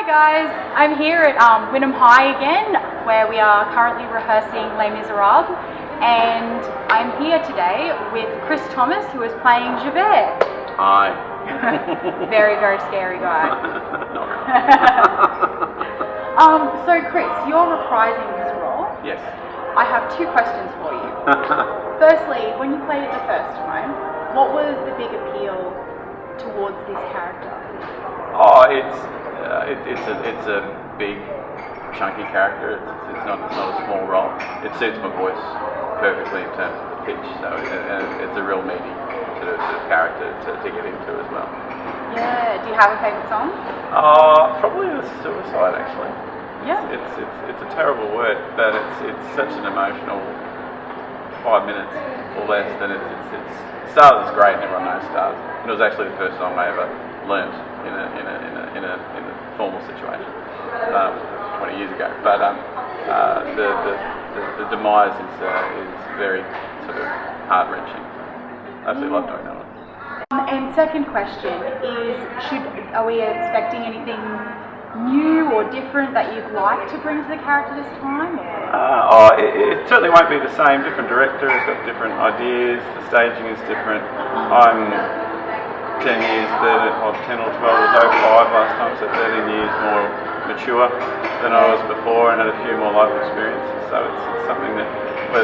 Hi guys, I'm here at Wynnum High again, where we are currently rehearsing Les Miserables, and I'm here today with Chris Thomas, who is playing Javert. Hi. Very, very scary guy. Not really. So Chris, you're reprising this role. Yes. I have two questions for you. Firstly, when you played it the first time, what was the big appeal towards this character? Oh, it's a big, chunky character. It's not a small role. It suits my voice perfectly in terms of the pitch. So it's a real meaty sort of character to get into as well. Yeah. Do you have a favourite song? Probably the Suicide actually. Yeah. It's a terrible word, but it's such an emotional 5 minutes or less. That it's Stars is great, and everyone knows Stars. And it was actually the first song I ever learnt in a formal situation 20 years ago. But the demise is very sort of heart wrenching. Absolutely love doing that one. And second question is, are we expecting anything new or different that you'd like to bring to the character this time? It certainly won't be the same. Different director has got different ideas. The staging is different. I'm 10 years, 10 or 12 was 05 last time, so 13 years more mature than I was before, and had a few more life experiences. So it's something that,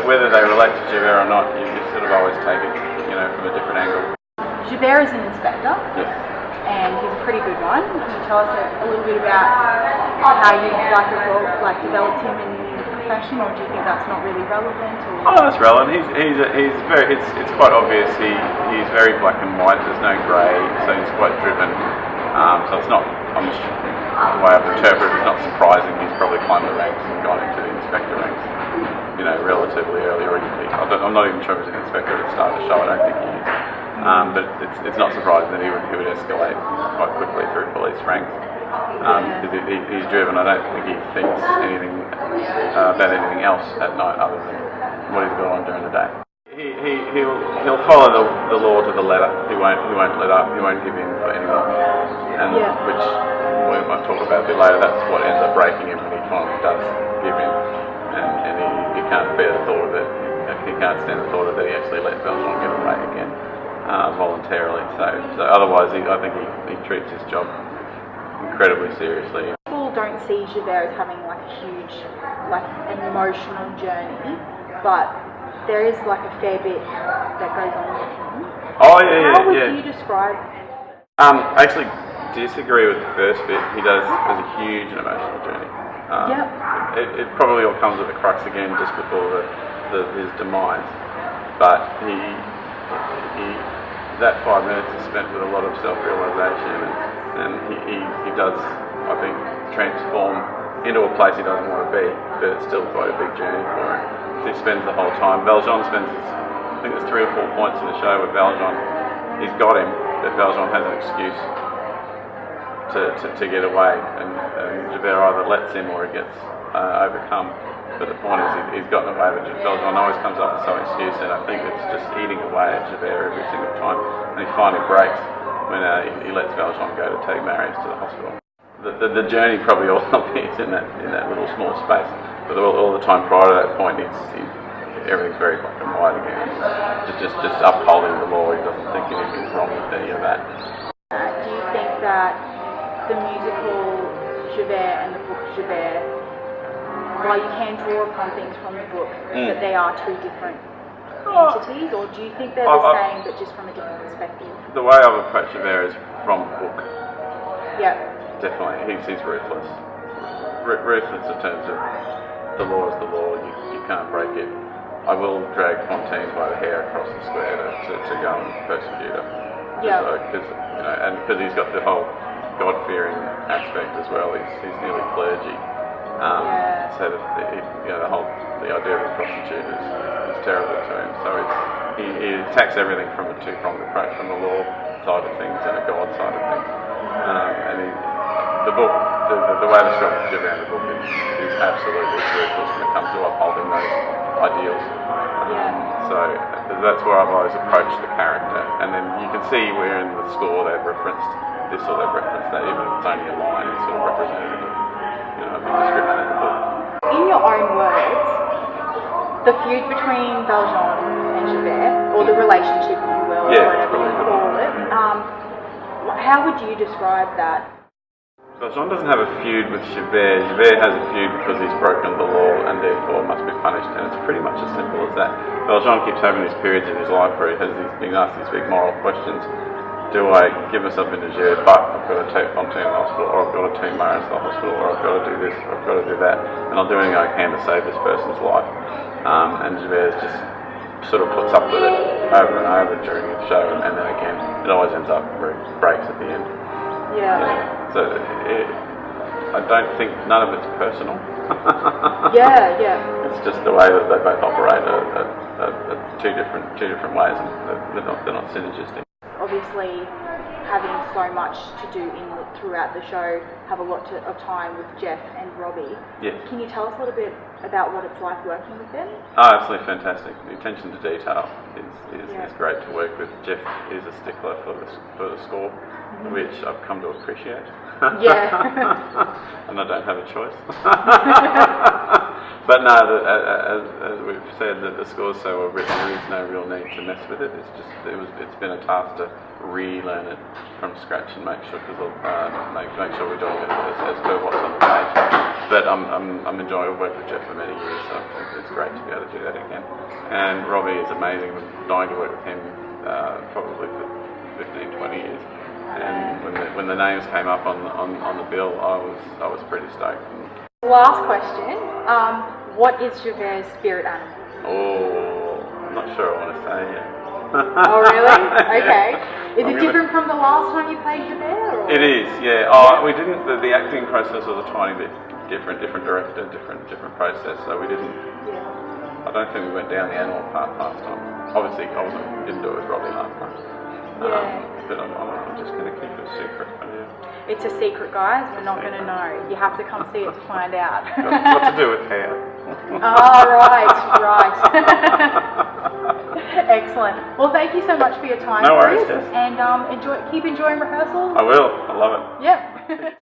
whether they relate to Javert or not, you sort of always take it, from a different angle. Javert is an inspector. Yes. And he's a pretty good one. Can you tell us a little bit about how you developed him in the profession, or do you think that's not really relevant? Or? Oh, that's relevant. He's very. It's quite obvious. He's very black and white. There's no grey, so he's quite driven. So it's not. The way I've interpreted it, it's not surprising. He's probably climbed the ranks and gone into the inspector ranks, relatively early. I'm not even sure if he's an inspector at the start of the show. I don't think he is. But it's not surprising that he would escalate quite quickly through police ranks. Because he's driven. I don't think he thinks anything about anything else at night other than what he's got on during the day. He'll follow the law to the letter. He won't let up. He won't give in for anyone. And which we might talk about a bit later. That's what ends up breaking him when he finally does give in, and he can't bear the thought of it. He can't stand the thought of that he actually let Valjean get away again. Voluntarily, so otherwise I think he treats his job incredibly seriously. People don't see Javert as having a huge, an emotional journey, but there is a fair bit that goes on with him. Oh yeah, How would you describe? I actually disagree with the first bit. He has a huge emotional journey. It probably all comes at the crux again just before his demise, but that 5 minutes is spent with a lot of self-realisation, and he does, I think, transform into a place he doesn't want to be, but it's still quite a big journey for him. He spends the whole time. Valjean spends, I think there's 3 or 4 points in the show where Valjean, he's got him, but Valjean has an excuse to get away, and Javert either lets him or he gets overcome. But the point is, he's gotten away with it. Valjean always comes up with some excuse, and I think it's just eating away at Javert every single time. And he finally breaks when he lets Valjean go to take Marius to the hospital. The journey probably all is in that little small space. But all the time prior to that point, everything's very black and white again. Just upholding the law. He doesn't think anything's wrong with any of that. Do you think that the musical Javert and the book Javert, while you can draw upon things from the book, that they are two different entities, or do you think they're the same but just from a different perspective? The way I've approached Javert is from the book. Yeah. Definitely. He's ruthless. Ruthless in terms of the law is the law, you can't break it. I will drag Fontaine by the hair across the square to go and persecute her. Yeah. Because he's got the whole God-fearing aspect as well. He's nearly clergy. So the idea of a prostitute is terrible to him. So he attacks everything from a two-pronged approach, from the law side of things and a God side of things. And the book, the way the structure of Javert in the book is absolutely ruthless when it comes to upholding those ideals. So that's where I've always approached the character, and then you can see where in the score they've referenced this or they've referenced that, even if it's only a line, it's sort of representative of the description of the book. In your own words, the feud between Valjean and Javert, or the relationship, if you will, or whatever you call it, how would you describe that? Valjean doesn't have a feud with Javert. Javert has a feud because he's broken the law and therefore must be punished, and it's pretty much as simple as that. Valjean keeps having these periods in his life where he has being asked these big moral questions. Do I give myself into jail, but I've got to take Fontaine to the hospital, or I've got to take Maris to the hospital, or I've got to do this, or I've got to do that, and I'll do anything I can to save this person's life. And Javert just sort of puts up with it over and over during the show, and then again, it always ends up where it breaks at the end. So I don't think none of it's personal. It's just the way that they both operate are two different ways, and they're not synergistic. Obviously, having so much to do throughout the show, have a lot of time with Jeff and Robbie. Yes. Can you tell us a little bit about what it's like working with them? Oh, absolutely fantastic. The attention to detail is great to work with. Jeff is a stickler for the score, which I've come to appreciate. And I don't have a choice. But no, as we've said, that the score's so well written, there is no real need to mess with it. It's been a task to relearn it from scratch and make sure make sure we're doing it as per what's on the page. But I'm enjoying work with Jeff for many years, so it's great to be able to do that again. And Robbie is amazing. We're dying to work with him probably for 15, 20 years. And when the names came up on the bill, I was pretty stoked. Last question. What is Javert's spirit animal? Oh, I'm not sure I want to say yet. Oh, really? Okay. Is it different from the last time you played Javert? Or? It is, yeah. Oh, we didn't. The acting process was a tiny bit different director, different process. So we didn't. I don't think we went down the animal path last time. Obviously, didn't do it with Robbie last time. But I'm just going to keep it a secret for now. It's a secret, guys. We're not going to know. You have to come see it to find out. What to do with hair? Right. Excellent. Well, thank you so much for your time, No worries, Chris. And keep enjoying rehearsals. I will. I love it. Yep.